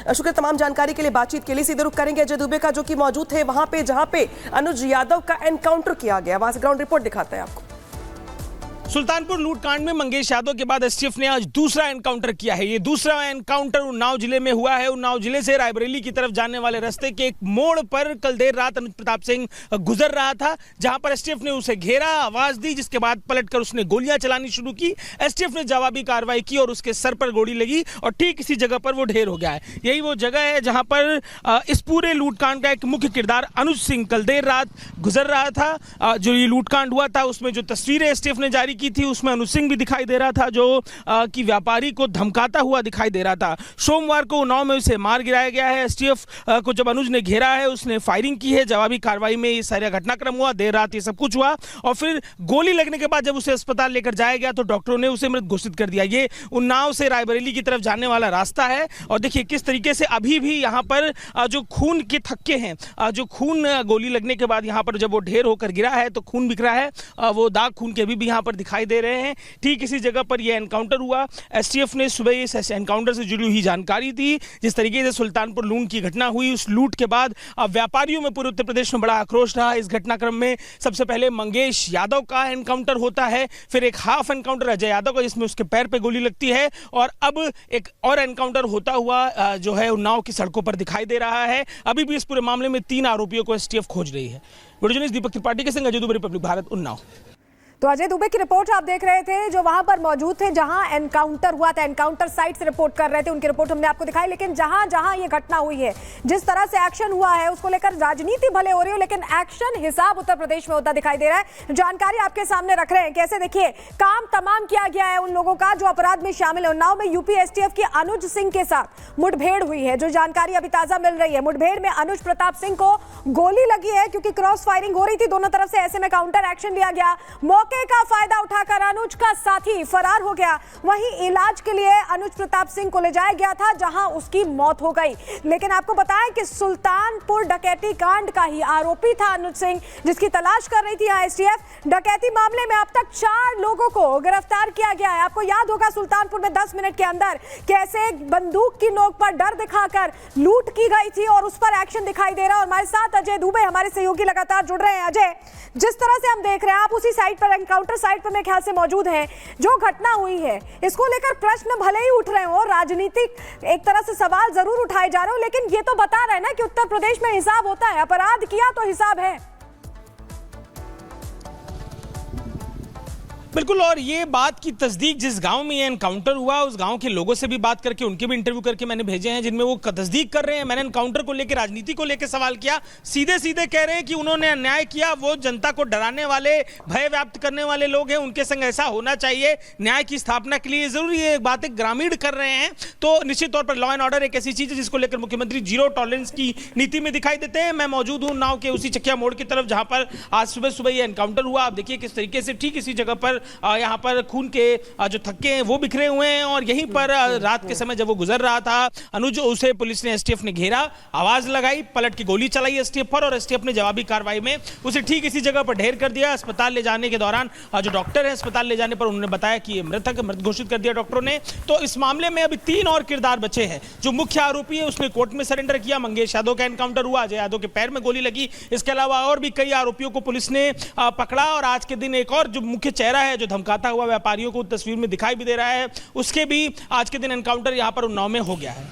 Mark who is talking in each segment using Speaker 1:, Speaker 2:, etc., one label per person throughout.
Speaker 1: शुक्रिया तमाम जानकारी के लिए, बातचीत के लिए। सीधे रुख करेंगे अजय दुबे का, जो कि मौजूद थे वहां पे जहां पे अनुज यादव का एनकाउंटर किया गया। वहां से ग्राउंड रिपोर्ट दिखाते हैं आपको।
Speaker 2: सुल्तानपुर लूटकांड में मंगेश यादव के बाद एसटीएफ ने आज दूसरा एनकाउंटर किया है। ये दूसरा एनकाउंटर उन्नाव जिले में हुआ है। उन्नाव जिले से रायबरेली की तरफ जाने वाले रास्ते के एक मोड़ पर कल देर रात अनुज प्रताप सिंह गुजर रहा था, जहां पर एसटीएफ ने उसे घेरा, आवाज दी, जिसके बाद पलटकर उसने गोलियां चलानी शुरू की। एसटीएफ ने जवाबी कार्रवाई की और उसके सर पर गोली लगी और ठीक इसी जगह पर वो ढेर हो गया है। यही वो जगह है जहां पर इस पूरे लूटकांड का एक मुख्य किरदार अनुज सिंह कल देर रात गुजर रहा था। जो ये लूटकांड हुआ था उसमें जो तस्वीरें एसटीएफ ने जारी की थी उसमें अनुज सिंह भी दिखाई दे रहा था, जो कि व्यापारी को धमकाता हुआ दिखाई दे रहा था। सोमवार को उन्नाव में उसे मार गिराया गया है। एसटीएफ को जब अनुज ने घेरा है, उसने फायरिंग की है। जवाबी कार्रवाई में ये सारा घटनाक्रम हुआ, देर रात ये सब कुछ हुआ और फिर गोली लगने के बाद जब उसे अस्पताल लेकर जाया गया तो डॉक्टरों ने उसे मृत घोषित कर दिया। ये उन्नाव से रायबरेली की तरफ जाने वाला रास्ता है और देखिए किस तरीके से अभी भी यहाँ पर जो खून के थक्के हैं, जो खून गोली लगने के बाद यहाँ पर जब वो ढेर होकर गिरा है तो खून बिखरा है, वो दाग खून के भी यहाँ पर दिखाई दे रहे हैं। ठीक इसी जगह पर यह एनकाउंटर हुआ। एसटीएफ ने सुबह इस एनकाउंटर से जुड़ी हुई जानकारी दी। जिस तरीके से सुल्तानपुर लूट की घटना हुई, उस लूट के बाद व्यापारियों में पूरे उत्तर प्रदेश में बड़ा आक्रोश रहा। इस घटनाक्रम में सबसे पहले मंगेश यादव का एनकाउंटर होता है, फिर एक हाफ एनकाउंटर अजय यादव का जिसमें उसके पैर पे गोली लगती है और अब एक और एनकाउंटर होता हुआ जो है उन्नाव की सड़कों पर दिखाई दे रहा है। अभी भी इस पूरे मामले में 3 आरोपियों को एसटीएफ खोज रही है। वीडियो जर्नलिस्ट दीपक त्रिपाठी के संग अजय दुबे, रिपब्लिक भारत, उन्नाव।
Speaker 3: तो अजय दुबे की रिपोर्ट आप देख रहे थे, जो वहां पर मौजूद थे जहां एनकाउंटर हुआ था, एनकाउंटर साइट से रिपोर्ट कर रहे थे, उनकी रिपोर्ट हमने आपको दिखाई। लेकिन जहां जहां ये घटना हुई है, जिस तरह से एक्शन हुआ है, उसको लेकर राजनीति भले हो रही हो लेकिन एक्शन हिसाब उत्तर प्रदेश में होता दिखाई दे रहा है। जानकारी आपके सामने रख रहे हैं, कैसे देखिए काम तमाम किया गया है उन लोगों का जो अपराध में शामिल है। उन्नाव में यूपी एसटीएफ की अनुज सिंह के साथ मुठभेड़ हुई है, जो जानकारी अभी ताजा मिल रही है। मुठभेड़ में अनुज प्रताप सिंह को गोली लगी है क्योंकि क्रॉस फायरिंग हो रही थी दोनों तरफ से, ऐसे में काउंटर एक्शन लिया गया। मौके का फायदा उठाकर अनुज का साथी फरार हो गया। वहीं इलाज के लिए अनुज प्रताप सिंह को ले जाया गया था, जहां उसकी मौत हो गई। लेकिन आपको बताएं कि सुल्तानपुर डकैती कांड का ही आरोपी था अनुज सिंह, जिसकी तलाश कर रही थी एसटीएफ। डकैती मामले में अब तक 4 लोगों को गिरफ्तार किया गया है। आपको याद होगा सुल्तानपुर में 10 मिनट के अंदर कैसे बंदूक की नोक पर डर दिखाकर लूट की गई थी और उस पर एक्शन दिखाई दे रहा है। और हमारे साथ अजय दुबे हमारे सहयोगी लगातार जुड़ रहे हैं। अजय, जिस तरह से हम देख रहे हैं, आप उसी साइट पर, एनकाउंटर साइट पर मेरे ख्याल से मौजूद हैं। जो घटना हुई है इसको लेकर प्रश्न भले ही उठ रहे हो, राजनीतिक एक तरह से सवाल जरूर उठाए जा रहे हो, लेकिन ये तो बता रहे हैं ना कि उत्तर प्रदेश में हिसाब होता है, अपराध किया तो हिसाब है।
Speaker 2: बिल्कुल, और ये बात की तस्दीक जिस गांव में ये एनकाउंटर हुआ उस गांव के लोगों से भी बात करके उनके भी इंटरव्यू करके मैंने भेजे हैं, जिनमें वो तस्दीक कर रहे हैं। मैंने एनकाउंटर को लेकर, राजनीति को लेकर सवाल किया, सीधे सीधे कह रहे हैं कि उन्होंने अन्याय किया, वो जनता को डराने वाले, भय व्याप्त करने वाले लोग हैं, उनके संग ऐसा होना चाहिए। न्याय की स्थापना के लिए जरूरी है, बातें ग्रामीण कर रहे हैं। तो निश्चित तौर पर लॉ एंड ऑर्डर एक ऐसी चीज है जिसको लेकर मुख्यमंत्री जीरो टॉलरेंस की नीति में दिखाई देते हैं। मैं मौजूद हूँ नाव के उसी चकिया मोड़ की तरफ जहां पर आज सुबह सुबह ये एनकाउंटर हुआ। आप देखिए किस तरीके से ठीक इसी जगह पर यहाँ पर खून के जो थक्के हैं वो बिखरे हुए हैं और यहीं पर रात के समय जब वो गुजर रहा था अनुज, उसे पुलिस ने, एसटीएफ ने घेरा, आवाज लगाई, पलट की गोली चलाई एसटीएफ पर और एसटीएफ ने जवाबी कार्रवाई में उसे ठीक इसी जगह पर ढेर कर दिया। अस्पताल ले जाने के दौरान जो डॉक्टर है, अस्पताल ले जाने पर उन्होंने बताया कि ये मृत घोषित कर दिया डॉक्टरों ने। तो इस मामले में अभी 3 और किरदार बचे हैं। जो मुख्य आरोपी है उसने कोर्ट में सरेंडर किया, मंगेश यादव का एनकाउंटर हुआ, अजय यादव के पैर में गोली लगी। इसके अलावा और भी कई आरोपियों को पुलिस ने पकड़ा और आज के दिन एक और जो मुख्य चेहरा है जो धमकाता हुआ व्यापारियों को तस्वीर में दिखाई भी दे रहा है, उसके भी आज के दिन एनकाउंटर यहां पर उन्नाव में हो गया है।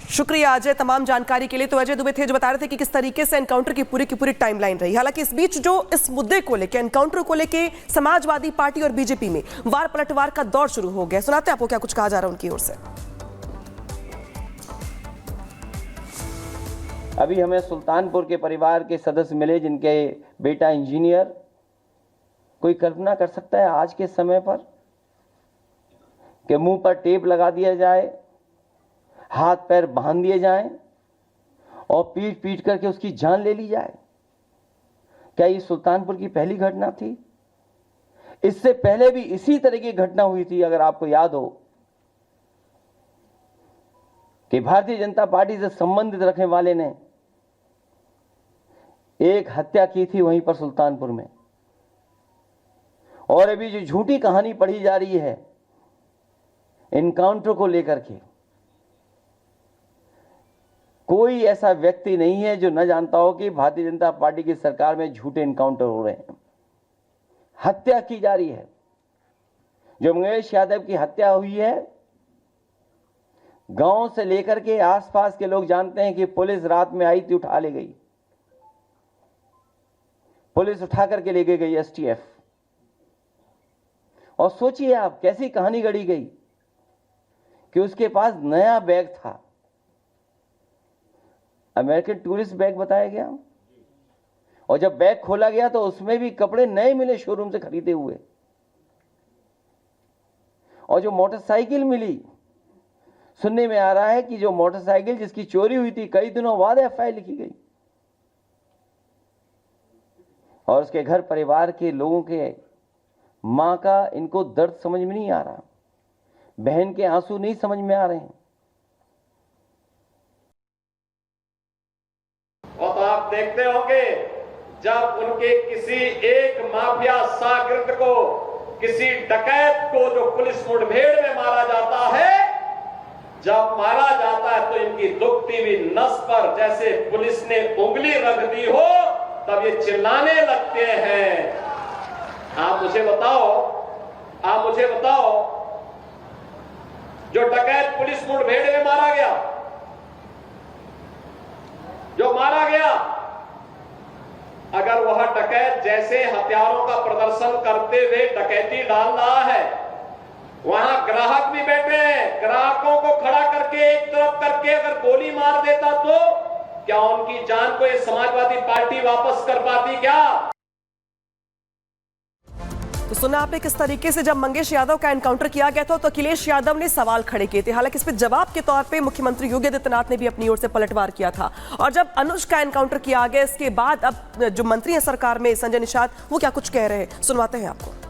Speaker 1: शुक्रिया अजय तमाम जानकारी के लिए। तो अजय दुबे थे जो बता रहे थे कि किस तरीके से एनकाउंटर की पूरी टाइमलाइन रही। हालांकि इस बीच जो इस मुद्दे को लेकर, एनकाउंटर को लेकर समाजवादी पार्टी और बीजेपी में वार पलटवार का दौर शुरू हो गया। सुनाते हैं आपको क्या कुछ कहा जा रहा है उनकी ओर से।
Speaker 4: अभी हमें सुल्तानपुर के परिवार के सदस्य मिले जिनके बेटा इंजीनियर। कोई कल्पना कर सकता है आज के समय पर कि मुंह पर टेप लगा दिया जाए, हाथ पैर बांध दिए जाएं और पीट पीट करके उसकी जान ले ली जाए? क्या ये सुल्तानपुर की पहली घटना थी? इससे पहले भी इसी तरह की घटना हुई थी। अगर आपको याद हो कि भारतीय जनता पार्टी से संबंधित रखने वाले ने एक हत्या की थी वहीं पर सुल्तानपुर में। और अभी जो झूठी कहानी पढ़ी जा रही है एनकाउंटर को लेकर के, कोई ऐसा व्यक्ति नहीं है जो न जानता हो कि भारतीय जनता पार्टी की सरकार में झूठे एनकाउंटर हो रहे हैं, हत्या की जा रही है। जो मंगेश यादव की हत्या हुई है, गांव से लेकर के आसपास के लोग जानते हैं कि पुलिस रात में आई थी, उठा ले गई, पुलिस उठा करके ले गई एसटीएफ। और सोचिए आप कैसी कहानी गढ़ी गई कि उसके पास नया बैग था, अमेरिकन टूरिस्ट बैग बताया गया, और जब बैग खोला गया तो उसमें भी कपड़े नए मिले शोरूम से खरीदे हुए। और जो मोटरसाइकिल मिली, सुनने में आ रहा है कि जो मोटरसाइकिल जिसकी चोरी हुई थी, कई दिनों बाद एफआईआर लिखी गई और उसके घर परिवार के लोगों के मां का इनको दर्द समझ में नहीं आ रहा, बहन के आंसू नहीं समझ में आ रहे हैं।
Speaker 5: और आप देखते होंगे जब उनके किसी एक माफिया शागिर्द को, किसी डकैत को जो पुलिस मुठभेड़ में मारा जाता है, जब मारा जाता है तो इनकी दुखती हुई नस पर जैसे पुलिस ने उंगली रख दी हो, तब ये चिल्लाने लगते हैं। आप मुझे बताओ जो डकैत पुलिस मुठभेड़ में मारा गया, अगर वह डकैत जैसे हथियारों का प्रदर्शन करते हुए डकैती डाल रहा है, वहां ग्राहक भी बैठे हैं, ग्राहकों को खड़ा करके एक तरफ करके अगर गोली मार देता तो क्या उनकी जान को ये समाजवादी पार्टी वापस कर पाती क्या?
Speaker 1: तो सुना आपने किस तरीके से जब मंगेश यादव का एनकाउंटर किया गया था तो अखिलेश यादव ने सवाल खड़े किए थे। हालांकि इस पर जवाब के तौर पे मुख्यमंत्री योगी आदित्यनाथ ने भी अपनी ओर से पलटवार किया था। और जब अनुज का एनकाउंटर किया गया, इसके बाद अब जो मंत्री हैं सरकार में संजय निषाद, वो क्या कुछ कह रहे हैं, सुनवाते हैं आपको।